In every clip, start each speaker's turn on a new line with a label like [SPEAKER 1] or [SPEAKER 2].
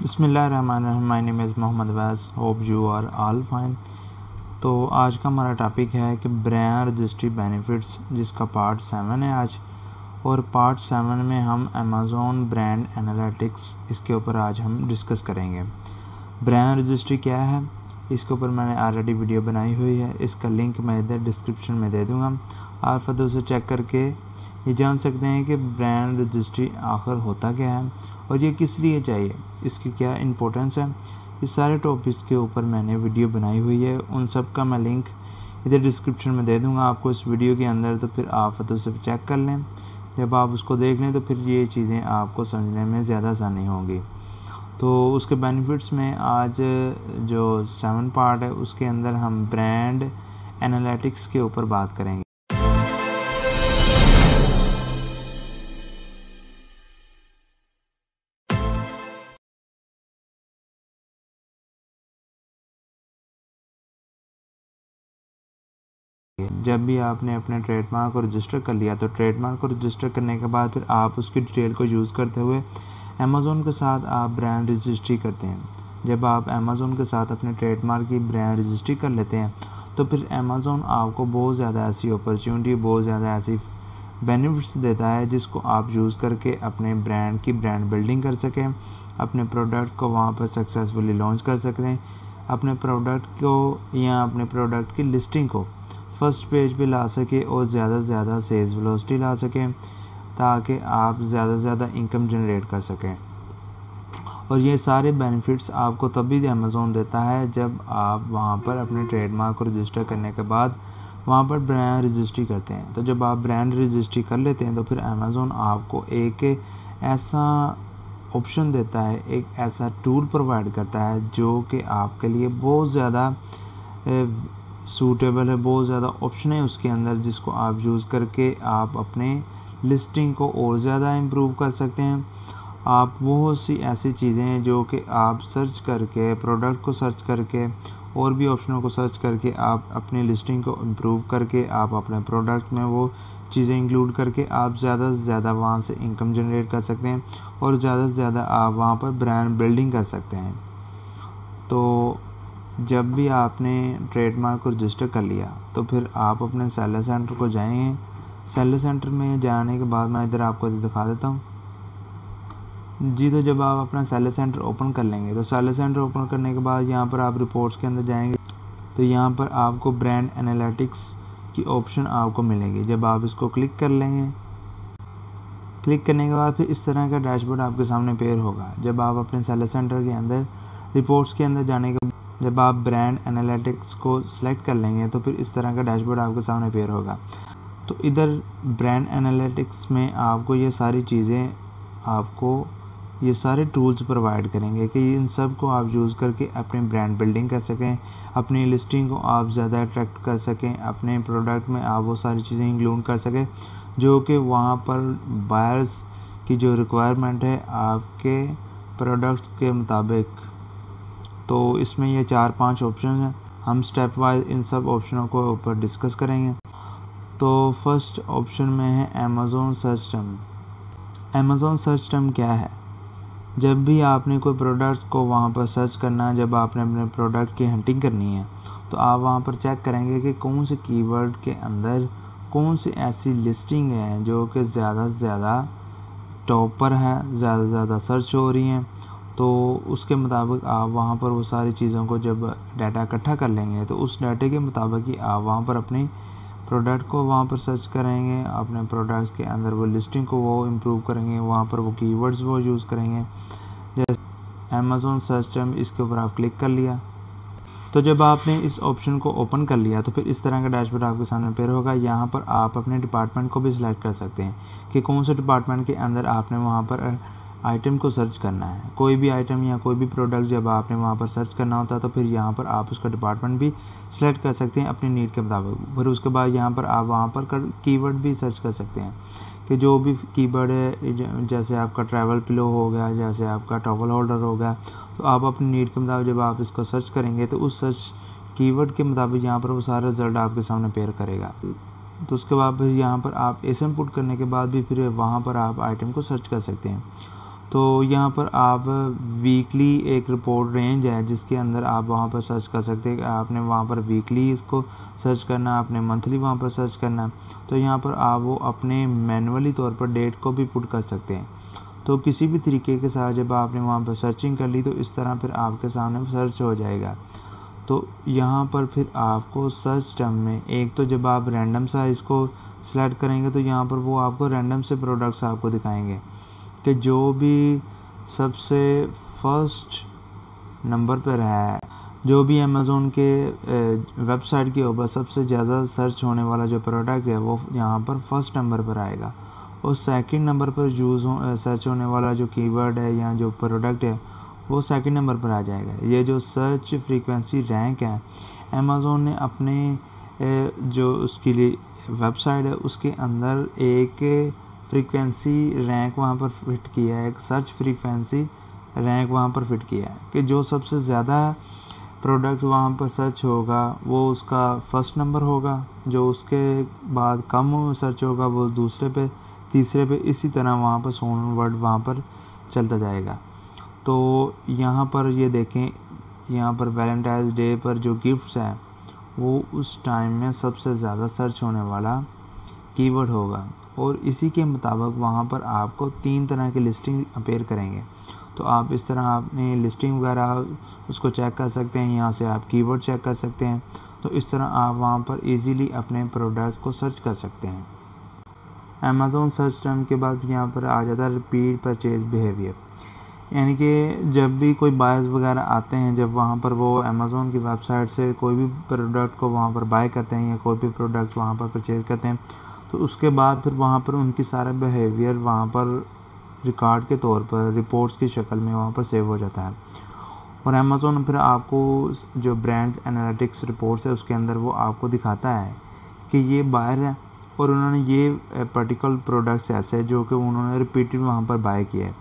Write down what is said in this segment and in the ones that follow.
[SPEAKER 1] बिस्मिल्लाहिर्रहमानिर्रहीम। My name is Mohammad Wais. Hope you are all fine. तो आज का हमारा टॉपिक है कि ब्रांड रजिस्ट्री बेनिफिट्स, जिसका पार्ट 7 है आज। और पार्ट 7 में हम अमेज़ॉन ब्रांड एनालिटिक्स, इसके ऊपर आज हम डिस्कस करेंगे। ब्रांड रजिस्ट्री क्या है, इसके ऊपर मैंने ऑलरेडी वीडियो बनाई हुई है, इसका लिंक मैं इधर डिस्क्रिप्शन में दे दूँगा। आप फिर उसे चेक करके ये जान सकते हैं कि ब्रांड रजिस्ट्री आखिर होता क्या है और ये किस लिए चाहिए, इसकी क्या इंपॉर्टेंस है। इस सारे टॉपिक्स के ऊपर मैंने वीडियो बनाई हुई है, उन सब का मैं लिंक इधर डिस्क्रिप्शन में दे दूंगा आपको इस वीडियो के अंदर। तो फिर आप तो उसे चेक कर लें। जब आप उसको देख लें तो फिर ये चीज़ें आपको समझने में ज़्यादा आसानी होंगी। तो उसके बेनिफिट्स में आज जो 7 पार्ट है उसके अंदर हम ब्रांड एनालिटिक्स के ऊपर बात करेंगे। जब भी आपने अपने ट्रेडमार्क को रजिस्टर कर लिया, तो ट्रेडमार्क को रजिस्टर करने के बाद फिर आप उसकी डिटेल को यूज़ करते हुए अमेज़ॉन के साथ आप ब्रांड रजिस्ट्री करते हैं। जब आप अमेज़ॉन के साथ अपने ट्रेडमार्क की ब्रांड रजिस्ट्री कर लेते हैं तो फिर अमेज़ॉन आपको बहुत ज़्यादा ऐसी अपॉर्चुनिटी, बहुत ज़्यादा ऐसी बेनिफिट्स देता है जिसको आप यूज़ करके अपने ब्रांड की ब्रांड बिल्डिंग कर सकें, अपने प्रोडक्ट को वहाँ पर सक्सेसफुली लॉन्च कर सकें, अपने प्रोडक्ट को या अपने प्रोडक्ट की लिस्टिंग को फर्स्ट पेज पे ला सके और ज़्यादा से ज़्यादा सेल्स वेलोसिटी ला सकें, ताकि आप ज़्यादा से ज़्यादा इनकम जनरेट कर सकें। और ये सारे बेनिफिट्स आपको तभी अमेज़ॉन देता है जब आप वहाँ पर अपने ट्रेडमार्क को रजिस्टर करने के बाद वहाँ पर ब्रांड रजिस्ट्री करते हैं। तो जब आप ब्रांड रजिस्ट्री कर लेते हैं तो फिर अमेज़ॉन आपको एक ऐसा ऑप्शन देता है, एक ऐसा टूल प्रोवाइड करता है जो कि आपके लिए बहुत ज़्यादा सूटेबल है, बहुत ज़्यादा ऑप्शन है उसके अंदर, जिसको आप यूज़ करके आप अपने लिस्टिंग को और ज़्यादा इम्प्रूव कर सकते हैं। आप बहुत सी ऐसी चीज़ें हैं जो कि आप सर्च करके, प्रोडक्ट को सर्च करके और भी ऑप्शनों को सर्च करके आप अपनी लिस्टिंग को इम्प्रूव करके आप अपने प्रोडक्ट में वो चीज़ें इंक्लूड करके आप ज़्यादा से ज़्यादा वहाँ से इनकम जनरेट कर सकते हैं और ज़्यादा से ज़्यादा आप वहाँ पर ब्रांड बिल्डिंग कर सकते हैं। तो जब भी आपने ट्रेडमार्क को रजिस्टर कर लिया तो फिर आप अपने सेलर सेंटर को जाएंगे। सेलर सेंटर में जाने के बाद मैं इधर आपको दिखा देता हूँ जी। तो जब आप अपना सेलर सेंटर ओपन कर लेंगे तो सेलर सेंटर ओपन करने के बाद यहाँ पर आप रिपोर्ट्स के अंदर जाएंगे तो यहाँ पर आपको ब्रांड एनालिटिक्स की ऑप्शन आपको मिलेगी। जब आप इसको क्लिक कर लेंगे, क्लिक करने के बाद फिर इस तरह का डैशबोर्ड आपके सामने पेयर होगा। जब आप अपने सेलर सेंटर के अंदर रिपोर्ट्स के अंदर जाने के जब आप ब्रांड एनालिटिक्स को सिलेक्ट कर लेंगे तो फिर इस तरह का डैशबोर्ड आपके सामने पेयर होगा। तो इधर ब्रांड एनालिटिक्स में आपको ये सारी चीज़ें, आपको ये सारे टूल्स प्रोवाइड करेंगे कि इन सब को आप यूज़ करके अपनी ब्रांड बिल्डिंग कर सकें, अपनी लिस्टिंग को आप ज़्यादा अट्रैक्ट कर सकें, अपने प्रोडक्ट में आप वो सारी चीज़ें इंक्लूड कर सकें जो कि वहाँ पर बायर्स की जो रिक्वायरमेंट है आपके प्रोडक्ट के मुताबिक। तो इसमें ये 4-5 ऑप्शन हैं। हम स्टेप वाइज इन सब ऑप्शनों को ऊपर डिस्कस करेंगे। तो फर्स्ट ऑप्शन में है Amazon search term. Amazon search term क्या है? जब भी आपने कोई प्रोडक्ट को वहाँ पर सर्च करना है, जब आपने अपने प्रोडक्ट की हंटिंग करनी है तो आप वहाँ पर चेक करेंगे कि कौन से कीवर्ड के अंदर कौन सी ऐसी लिस्टिंग है जो कि ज़्यादा से ज़्यादा टॉप पर है, ज़्यादा से ज़्यादा सर्च हो रही हैं। तो उसके मुताबिक आप वहाँ पर वो सारी चीज़ों को जब डाटा इकट्ठा कर लेंगे तो उस डाटे के मुताबिक ही आप वहाँ पर अपनी प्रोडक्ट को वहाँ पर सर्च करेंगे, अपने प्रोडक्ट्स के अंदर वो लिस्टिंग को वो इम्प्रूव करेंगे, वहाँ पर वो कीवर्ड्स वो यूज़ करेंगे। जैसे अमेज़ॉन सर्च टर्म, इसके ऊपर आप क्लिक कर लिया। तो जब आपने इस ऑप्शन को ओपन कर लिया तो फिर इस तरह का डैशबोर्ड आपके सामने पेयर होगा। यहाँ पर आप अपने डिपार्टमेंट को भी सिलेक्ट कर सकते हैं कि कौन से डिपार्टमेंट के अंदर आपने वहाँ पर आइटम को सर्च करना है। कोई भी आइटम या कोई भी प्रोडक्ट जब आपने वहाँ पर सर्च करना होता है तो फिर यहाँ पर आप उसका डिपार्टमेंट भी सिलेक्ट कर सकते हैं अपनी नीड के मुताबिक। फिर उसके बाद यहाँ पर आप वहाँ पर कीवर्ड भी सर्च कर सकते हैं कि जो भी कीवर्ड है, जैसे आपका ट्रैवल पिलो हो गया, जैसे आपका टॉवल होल्डर हो गया, तो आप अपनी नीड के मुताबिक जब आप इसको सर्च करेंगे तो उस सर्च कीवर्ड के मुताबिक यहाँ पर वो सारा रिजल्ट आपके सामने पेयर करेगा। तो उसके बाद फिर यहाँ पर आप ऐसे इनपुट करने के बाद भी फिर वहाँ पर आप आइटम को सर्च कर सकते हैं। तो यहाँ पर आप वीकली एक रिपोर्ट रेंज है जिसके अंदर आप वहाँ पर सर्च कर सकते हैं कि आपने वहाँ पर वीकली इसको सर्च करना है, आपने मंथली वहाँ पर सर्च करना है। तो यहाँ पर आप वो अपने मैनुअली तौर पर डेट को भी पुट कर सकते हैं। तो किसी भी तरीके के साथ जब आपने वहाँ पर सर्चिंग कर ली तो इस तरह फिर आपके सामने सर्च हो जाएगा। तो यहाँ पर फिर आपको सर्च टर्म में एक तो जब आप रैंडम सा इसको सिलेक्ट करेंगे तो यहाँ पर वो आपको रैंडम से प्रोडक्ट्स आपको दिखाएंगे कि जो भी सबसे फर्स्ट नंबर पर है, जो भी अमेज़ोन के वेबसाइट के ऊपर सबसे ज़्यादा सर्च होने वाला जो प्रोडक्ट है वो यहाँ पर फर्स्ट नंबर पर आएगा, और सेकंड नंबर पर सर्च होने वाला जो कीवर्ड है या जो प्रोडक्ट है वो सेकंड नंबर पर आ जाएगा। ये जो सर्च फ्रीक्वेंसी रैंक है अमेज़ोन ने अपने जो उसके लिए वेबसाइट है उसके अंदर एक फ्रीक्वेंसी रैंक वहाँ पर फिट किया है, एक सर्च फ्रीक्वेंसी रैंक वहाँ पर फिट किया है कि जो सबसे ज़्यादा प्रोडक्ट वहाँ पर सर्च होगा वो उसका फर्स्ट नंबर होगा, जो उसके बाद कम सर्च होगा वो दूसरे पे, तीसरे पे, इसी तरह वहाँ पर सोन वर्ड वहाँ पर चलता जाएगा। तो यहाँ पर ये देखें, यहाँ पर वैलेंटाइंस डे पर जो गिफ्ट्स हैं वो उस टाइम में सबसे ज़्यादा सर्च होने वाला कीवर्ड होगा, और इसी के मुताबिक वहाँ पर आपको 3 तरह की लिस्टिंग अपीयर करेंगे। तो आप इस तरह अपनी लिस्टिंग वगैरह उसको चेक कर सकते हैं, यहाँ से आप कीवर्ड चेक कर सकते हैं। तो इस तरह आप वहाँ पर इजीली अपने प्रोडक्ट्स को सर्च कर सकते हैं। अमेज़ोन सर्च टर्म के बाद यहाँ पर आ जाता है रिपीट परचेज बिहेवियर, यानी कि जब भी कोई बायर्स वगैरह आते हैं, जब वहाँ पर वो अमेज़ोन की वेबसाइट से कोई भी प्रोडक्ट को वहाँ पर बाय करते हैं या कोई भी प्रोडक्ट वहाँ पर परचेज़ करते हैं, तो उसके बाद फिर वहाँ पर उनकी सारा बिहेवियर वहाँ पर रिकॉर्ड के तौर पर रिपोर्ट्स की शक्ल में वहाँ पर सेव हो जाता है। और अमेज़ोन फिर आपको जो ब्रांड एनालिटिक्स रिपोर्ट्स है उसके अंदर वो आपको दिखाता है कि ये बायर है और उन्होंने ये पर्टिकुलर प्रोडक्ट्स ऐसे जो कि उन्होंने रिपीटेड वहाँ पर बाय किया है।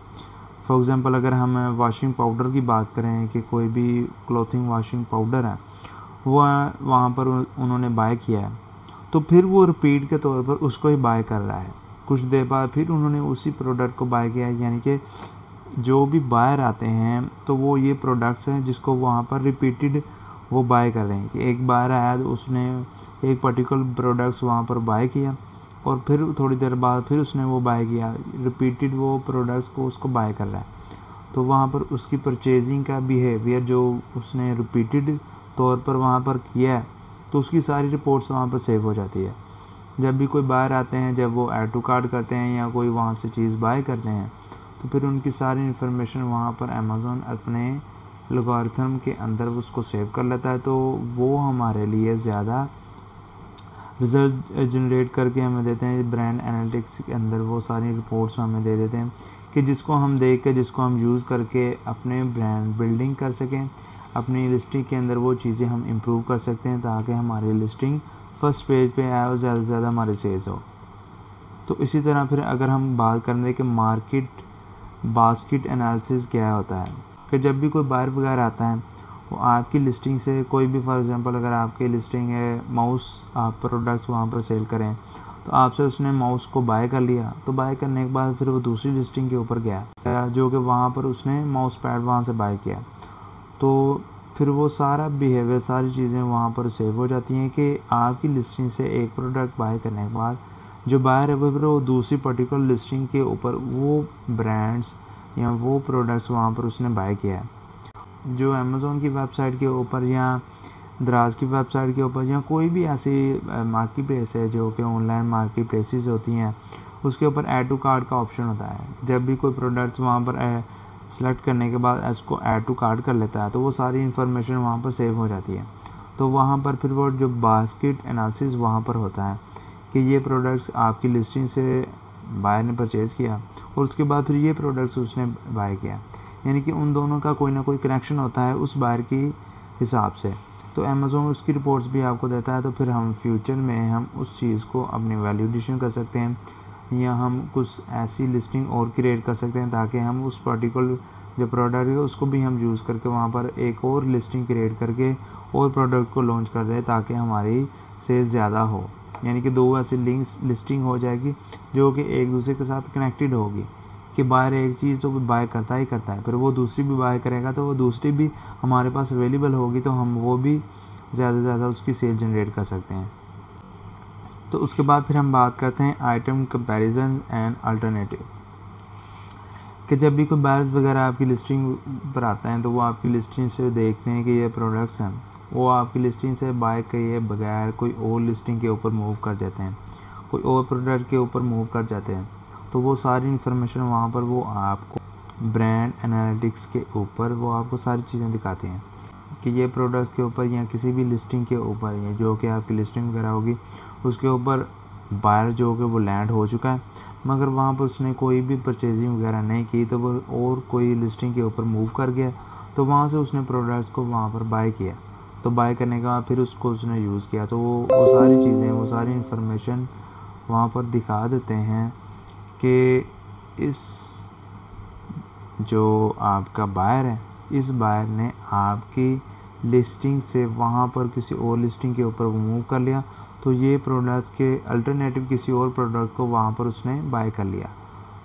[SPEAKER 1] फॉर एग्ज़ाम्पल अगर हम वॉशिंग पाउडर की बात करें कि कोई भी क्लॉथिंग वॉशिंग पाउडर है वो वहाँ पर उन्होंने बाय किया है, तो फिर वो रिपीट के तौर पर उसको ही बाय कर रहा है। कुछ देर बाद फिर उन्होंने उसी प्रोडक्ट को बाय किया है, यानी कि जो भी बायर आते हैं तो वो ये प्रोडक्ट्स हैं जिसको वहाँ पर रिपीटेड वो बाय कर रहे हैं कि एक बार आया तो उसने एक पर्टिकुलर प्रोडक्ट्स वहाँ पर बाय किया और फिर थोड़ी देर बाद फिर उसने वो बाय किया, रिपीटेड वो प्रोडक्ट्स को उसको बाय कर रहा है। तो वहाँ पर उसकी परचेजिंग का बिहेवियर जो उसने रिपीटेड तौर पर वहाँ पर किया है तो उसकी सारी रिपोर्ट्स वहाँ पर सेव हो जाती है। जब भी कोई बायर आते हैं, जब वो ऐड टू कार्ट करते हैं या कोई वहाँ से चीज़ बाय करते हैं तो फिर उनकी सारी इन्फॉर्मेशन वहाँ पर अमेज़ोन अपने एल्गोरिथम के अंदर उसको सेव कर लेता है। तो वो हमारे लिए ज़्यादा रिजल्ट जनरेट करके हमें देते हैं। ब्रांड एनालिटिक्स के अंदर वो सारी रिपोर्ट्स हमें दे देते हैं कि जिसको हम देख के, जिसको हम यूज़ करके अपने ब्रांड बिल्डिंग कर सकें, अपनी लिस्टिंग के अंदर वो चीज़ें हम इम्प्रूव कर सकते हैं ताकि हमारी लिस्टिंग फर्स्ट पेज पे आए और ज़्यादा से ज़्यादा हमारे सेल्स हो। तो इसी तरह फिर अगर हम बात करें कि मार्केट बास्केट एनालिसिस क्या होता है, कि जब भी कोई बायर वगैरह आता है वो आपकी लिस्टिंग से कोई भी, फॉर एग्जांपल अगर आपकी लिस्टिंग है माउस, आप प्रोडक्ट्स वहाँ पर सेल करें तो आपसे उसने माउस को बाय कर लिया, तो बाय करने के बाद फिर वो दूसरी लिस्टिंग के ऊपर गया जो कि वहाँ पर उसने माउस पैड वहाँ से बाय किया, तो फिर वो सारा बिहेवियर, सारी चीज़ें वहाँ पर सेव हो जाती हैं कि आपकी लिस्टिंग से एक प्रोडक्ट बाय करने के बाद जो बायर है वो फिर वो दूसरी पर्टिकुलर लिस्टिंग के ऊपर वो ब्रांड्स या वो प्रोडक्ट्स वहाँ पर उसने बाय किया है। जो अमेज़ोन की वेबसाइट के ऊपर या दराज की वेबसाइट के ऊपर या कोई भी ऐसी मार्केट प्लेस है जो कि ऑनलाइन मार्केट प्लेसेस होती हैं, उसके ऊपर ऐड टू कार्ट का ऑप्शन होता है। जब भी कोई प्रोडक्ट्स वहाँ पर सेलेक्ट करने के बाद उसको ऐड टू कार्ट कर लेता है तो वो सारी इन्फॉर्मेशन वहाँ पर सेव हो जाती है। तो वहाँ पर फिर वो जो बास्केट एनालिसिस वहाँ पर होता है कि ये प्रोडक्ट्स आपकी लिस्टिंग से बायर ने परचेज़ किया और उसके बाद फिर ये प्रोडक्ट्स उसने बाय किया, यानी कि उन दोनों का कोई ना कोई कनेक्शन होता है उस बायर की हिसाब से। तो अमेज़ोन उसकी रिपोर्ट्स भी आपको देता है, तो फिर हम फ्यूचर में हम उस चीज़ को अपनी वैल्यू एडिशन कर सकते हैं या हम कुछ ऐसी लिस्टिंग और क्रिएट कर सकते हैं ताकि हम उस पर्टिकुलर जो प्रोडक्ट है उसको भी हम यूज़ करके वहाँ पर एक और लिस्टिंग क्रिएट करके और प्रोडक्ट को लॉन्च कर दें ताकि हमारी सेल्स ज़्यादा हो। यानी कि दो ऐसी लिंक्स लिस्टिंग हो जाएगी जो कि एक दूसरे के साथ कनेक्टेड होगी। कि बायर एक चीज़ तो बाय करता ही करता है, फिर वो दूसरी भी बाय करेगा तो वो दूसरी भी हमारे पास अवेलेबल होगी तो हम वो भी ज़्यादा से ज़्यादा उसकी सेल जनरेट कर सकते हैं। तो उसके बाद फिर हम बात करते हैं आइटम कंपैरिजन एंड अल्टरनेटिव, कि जब भी कोई बायर्स वगैरह आपकी लिस्टिंग पर आता है तो वो आपकी लिस्टिंग से देखते हैं कि ये प्रोडक्ट्स हैं, वो आपकी लिस्टिंग से बाय किए बगैर कोई और लिस्टिंग के ऊपर मूव कर जाते हैं, कोई और प्रोडक्ट के ऊपर मूव कर जाते हैं, तो वो सारी इन्फॉर्मेशन वहाँ पर वो आपको ब्रांड एनालिटिक्स के ऊपर वो आपको सारी चीज़ें दिखाते हैं कि ये प्रोडक्ट्स के ऊपर या किसी भी लिस्टिंग के ऊपर या जो कि आपकी लिस्टिंग वगैरह होगी उसके ऊपर बायर जो कि वो लैंड हो चुका है, मगर वहाँ पर उसने कोई भी परचेजिंग वगैरह नहीं की तो वो और कोई लिस्टिंग के ऊपर मूव कर गया, तो वहाँ से उसने प्रोडक्ट्स को वहाँ पर बाय किया, तो बाय करने के बाद फिर उसको उसने यूज़ किया, तो वो सारी चीज़ें वो सारी इन्फॉर्मेशन वहाँ पर दिखा देते हैं कि इस जो आपका बायर है, इस बायर ने आपकी लिस्टिंग से वहाँ पर किसी और लिस्टिंग के ऊपर मूव कर लिया, तो ये प्रोडक्ट्स के अल्टरनेटिव किसी और प्रोडक्ट को वहाँ पर उसने बाय कर लिया,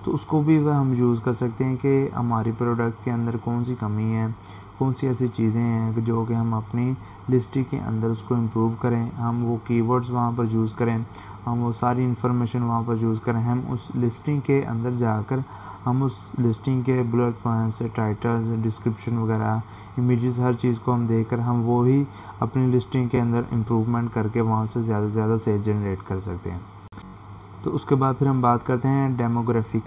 [SPEAKER 1] तो उसको भी वह हम यूज़ कर सकते हैं कि हमारी प्रोडक्ट के अंदर कौन सी कमी है, कौन सी ऐसी चीज़ें हैं जो कि हम अपनी लिस्टिंग के अंदर उसको इम्प्रूव करें, हम वो कीवर्ड्स वहाँ पर यूज़ करें, हम वो सारी इन्फॉर्मेशन वहाँ पर यूज़ करें, हम उस लिस्टिंग के अंदर जाकर हम उस लिस्टिंग के बुलेट पॉइंट्स, टाइटल्स, डिस्क्रिप्शन वगैरह, इमेजेस, हर चीज़ को हम देखकर हम वो ही अपनी लिस्टिंग के अंदर इम्प्रूवमेंट करके वहाँ से ज़्यादा से ज़्यादा सेल जनरेट कर सकते हैं। तो उसके बाद फिर हम बात करते हैं डेमोग्राफिक।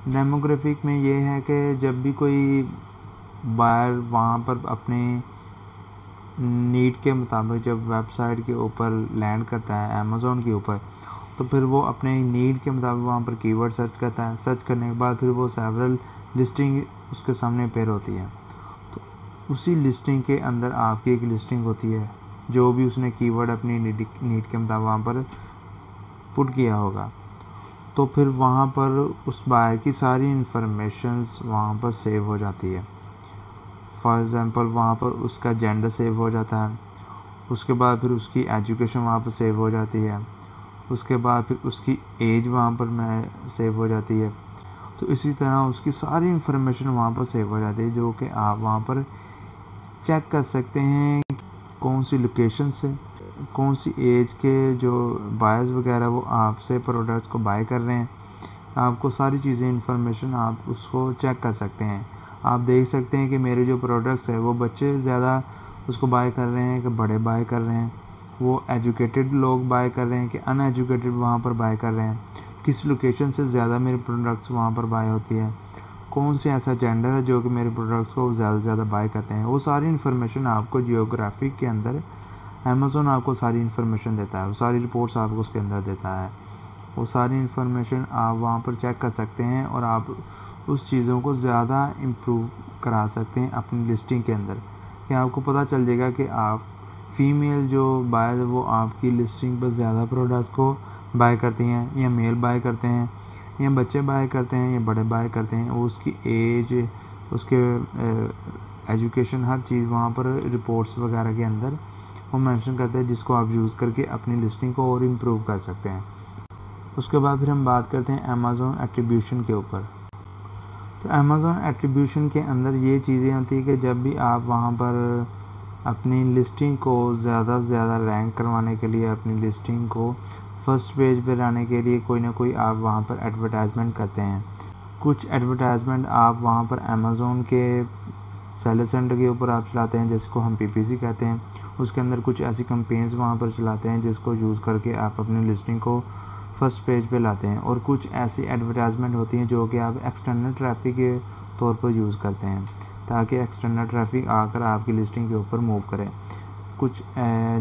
[SPEAKER 1] डेमोग्राफिक में ये है कि जब भी कोई बायर वहाँ पर अपने नीड के मुताबिक जब वेबसाइट के ऊपर लैंड करता है अमेज़ॉन के ऊपर, तो फिर वो अपने नीड के मुताबिक वहाँ पर कीवर्ड सर्च करता है, सर्च करने के बाद फिर वो सेवरल लिस्टिंग उसके सामने अपेयर होती है, तो उसी लिस्टिंग के अंदर आपकी एक लिस्टिंग होती है जो भी उसने कीवर्ड अपनी नीड के मुताबिक वहाँ पर पुट किया होगा, तो फिर वहाँ पर उस बायर की सारी इन्फॉर्मेशंस वहाँ पर सेव हो जाती है। फॉर एग्ज़ाम्पल वहाँ पर उसका जेंडर सेव हो जाता है, उसके बाद फिर उसकी एजुकेशन वहाँ पर सेव हो जाती है, उसके बाद फिर उसकी एज वहाँ पर सेव हो जाती है, तो इसी तरह उसकी सारी इन्फॉर्मेशन वहाँ पर सेव हो जाती है जो कि आप वहाँ पर चेक कर सकते हैं कौन सी लोकेशन से कौन सी एज के जो बायर्स वगैरह वो आपसे प्रोडक्ट्स को बाय कर रहे हैं, आपको सारी चीज़ें इन्फॉर्मेशन आप उसको चेक कर सकते हैं। आप देख सकते हैं कि मेरे जो प्रोडक्ट्स है वो बच्चे ज़्यादा उसको बाय कर रहे हैं कि बड़े बाय कर रहे हैं, वो एजुकेटेड लोग बाय कर रहे हैं कि अनएजुकेटेड वहाँ पर बाय कर रहे हैं, किस लोकेशन से ज़्यादा मेरे प्रोडक्ट्स वहाँ पर बाय होती है, कौन से ऐसा जेंडर है जो कि मेरे प्रोडक्ट्स को ज़्यादा से ज़्यादा बाय करते हैं। वो सारी इन्फॉर्मेशन आपको जियोग्राफिक के अंदर अमेज़ॉन आपको सारी इन्फॉर्मेशन देता है, वो सारी रिपोर्ट्स आपको उसके अंदर देता है, वो सारी इन्फॉर्मेशन आप वहाँ पर चेक कर सकते हैं और आप उस चीज़ों को ज़्यादा इम्प्रूव करा सकते हैं अपनी लिस्टिंग के अंदर, कि आपको पता चल जाएगा कि आप फीमेल जो बायर वो आपकी लिस्टिंग पर ज़्यादा प्रोडक्ट्स को बाय करती हैं या मेल बाय करते हैं या बच्चे बाय करते हैं या बड़े बाय करते हैं, वो उसकी एज, उसके एजुकेशन, हर चीज़ वहाँ पर रिपोर्ट्स वगैरह के अंदर वो मेंशन करते हैं, जिसको आप यूज़ करके अपनी लिस्टिंग को और इम्प्रूव कर सकते हैं। उसके बाद फिर हम बात करते हैं अमेज़ॉन एट्रीब्यूशन के ऊपर। तो अमेज़ॉन एट्रीब्यूशन के अंदर ये चीज़ें होती है कि जब भी आप वहाँ पर अपनी लिस्टिंग को ज़्यादा से ज़्यादा रैंक करवाने के लिए, अपनी लिस्टिंग को फर्स्ट पेज पे लाने के लिए कोई ना कोई आप वहाँ पर एडवर्टाइजमेंट करते हैं। कुछ एडवर्टाइजमेंट आप वहाँ पर अमेज़ॉन के सेलर सेंटर के ऊपर आप चलाते हैं जिसको हम PPC कहते हैं, उसके अंदर कुछ ऐसी कैंपेन्स वहाँ पर चलाते हैं जिसको यूज़ करके आप अपनी लिस्टिंग को फर्स्ट पेज पे लाते हैं, और कुछ ऐसी एडवर्टाइजमेंट होती हैं जो कि आप एक्सटर्नल ट्रैफिक के तौर पर यूज़ करते हैं ताकि एक्सटर्नल ट्रैफिक आकर आपकी लिस्टिंग के ऊपर मूव करें। कुछ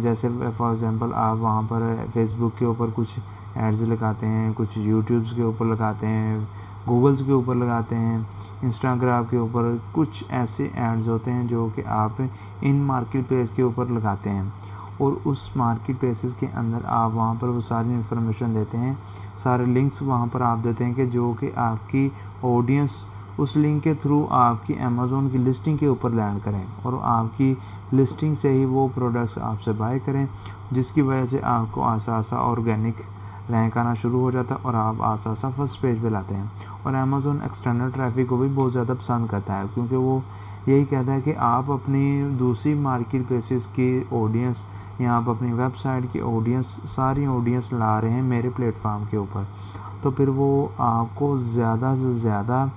[SPEAKER 1] जैसे फॉर एग्ज़ाम्पल आप वहाँ पर फेसबुक के ऊपर कुछ एड्स लगाते हैं, कुछ यूट्यूब्स के ऊपर लगाते हैं, गूगल्स के ऊपर लगाते हैं, इंस्टाग्राम के ऊपर कुछ ऐसे एड्स होते हैं जो कि आप इन मार्केट प्लेस के ऊपर लगाते हैं, और उस मार्केट प्लेसेस के अंदर आप वहाँ पर वो सारी इन्फॉर्मेशन देते हैं, सारे लिंक्स वहाँ पर आप देते हैं कि जो कि आपकी ऑडियंस उस लिंक के थ्रू आपकी अमेज़ॉन की लिस्टिंग के ऊपर लैंड करें और आपकी लिस्टिंग से ही वो प्रोडक्ट्स आपसे बाय करें, जिसकी वजह से आपको आसा ऑर्गेनिक रैंक आना शुरू हो जाता है और आप आस्ता आस्ता फर्स्ट पेज पे लाते हैं। और अमेज़न एक्सटर्नल ट्रैफिक को भी बहुत ज़्यादा पसंद करता है, क्योंकि वो यही कहता है कि आप अपनी दूसरी मार्केट प्लेसेस की ऑडियंस या आप अपनी वेबसाइट की ऑडियंस, सारी ऑडियंस ला रहे हैं मेरे प्लेटफॉर्म के ऊपर, तो फिर वो आपको ज़्यादा से ज़्यादा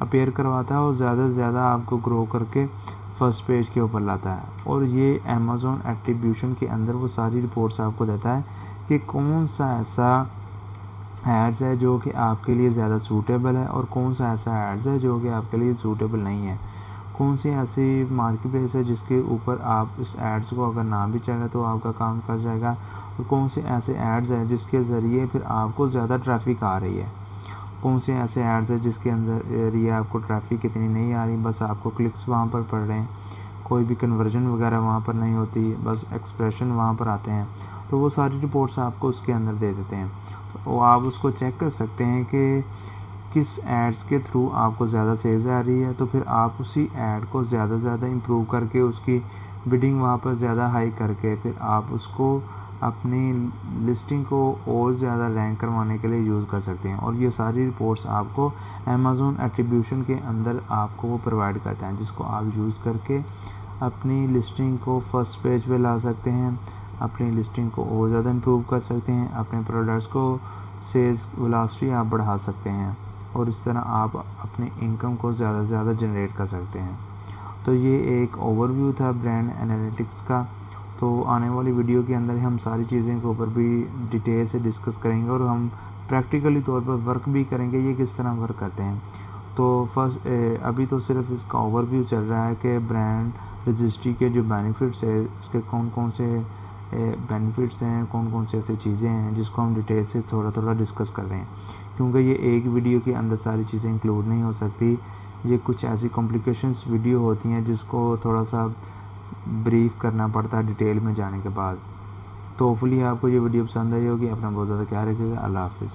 [SPEAKER 1] अपीयर करवाता है और ज़्यादा से ज़्यादा आपको ग्रो करके फर्स्ट पेज के ऊपर लाता है। और ये अमेज़न एट्रीब्यूशन के अंदर वो सारी रिपोर्ट्स आपको देता है कि कौन सा ऐसा एड्स है जो कि आपके लिए ज़्यादा सूटेबल है और कौन सा ऐसा एड्स है जो कि आपके लिए सूटेबल नहीं है, कौन सी ऐसी मार्केट प्लेस है जिसके ऊपर आप इस एड्स को अगर ना भी चले तो आपका काम कर जाएगा, और कौन से ऐसे एड्स हैं जिसके ज़रिए फिर आपको ज़्यादा ट्रैफिक आ रही है, कौन से ऐसे एड्स हैं जिसके अंदर ये आपको ट्रैफिक इतनी नहीं आ रही, बस आपको क्लिक्स वहाँ पर पड़ रहे हैं, कोई भी कन्वर्जन वगैरह वहाँ पर नहीं होती, बस एक्सप्रेशन वहाँ पर आते हैं। तो वो सारी रिपोर्ट्स आपको उसके अंदर दे देते हैं, तो आप उसको चेक कर सकते हैं कि किस एड्स के थ्रू आपको ज़्यादा सेल्स आ रही है, तो फिर आप उसी ऐड को ज़्यादा से ज़्यादा इम्प्रूव करके उसकी बिडिंग वहाँ पर ज़्यादा हाई करके फिर आप उसको अपनी लिस्टिंग को और ज़्यादा रैंक करवाने के लिए यूज़ कर सकते हैं। और ये सारी रिपोर्ट्स आपको अमेज़न एट्रीब्यूशन के अंदर आपको वो प्रोवाइड करता है, जिसको आप यूज़ करके अपनी लिस्टिंग को फर्स्ट पेज पे ला सकते हैं, अपनी लिस्टिंग को और ज़्यादा इम्प्रूव कर सकते हैं, अपने प्रोडक्ट्स को सेल्स वेलोसिटी आप बढ़ा सकते हैं और इस तरह आप अपनी इनकम को ज़्यादा से ज़्यादा जनरेट कर सकते हैं। तो ये एक ओवरव्यू था ब्रांड एनालिटिक्स का। तो आने वाली वीडियो के अंदर हम सारी चीज़ें के ऊपर भी डिटेल से डिस्कस करेंगे और हम प्रैक्टिकली तौर पर वर्क भी करेंगे ये किस तरह वर्क करते हैं। तो फर्स्ट अभी तो सिर्फ इसका ओवरव्यू चल रहा है कि ब्रांड रजिस्ट्री के जो बेनिफिट्स है उसके कौन कौन से बेनिफिट्स हैं, कौन कौन से ऐसी चीज़ें हैं जिसको हम डिटेल से थोड़ा थोड़ा डिस्कस कर रहे हैं, क्योंकि ये एक वीडियो के अंदर सारी चीज़ें इंक्लूड नहीं हो सकती। ये कुछ ऐसी कॉम्प्लिकेशंस वीडियो होती हैं जिसको थोड़ा सा ब्रीफ करना पड़ता है डिटेल में जाने के बाद। तो होपफुली आपको ये वीडियो पसंद आई होगी। अपना बहुत ज़्यादा ख्याल रखिएगा। अल्लाह हाफिज़।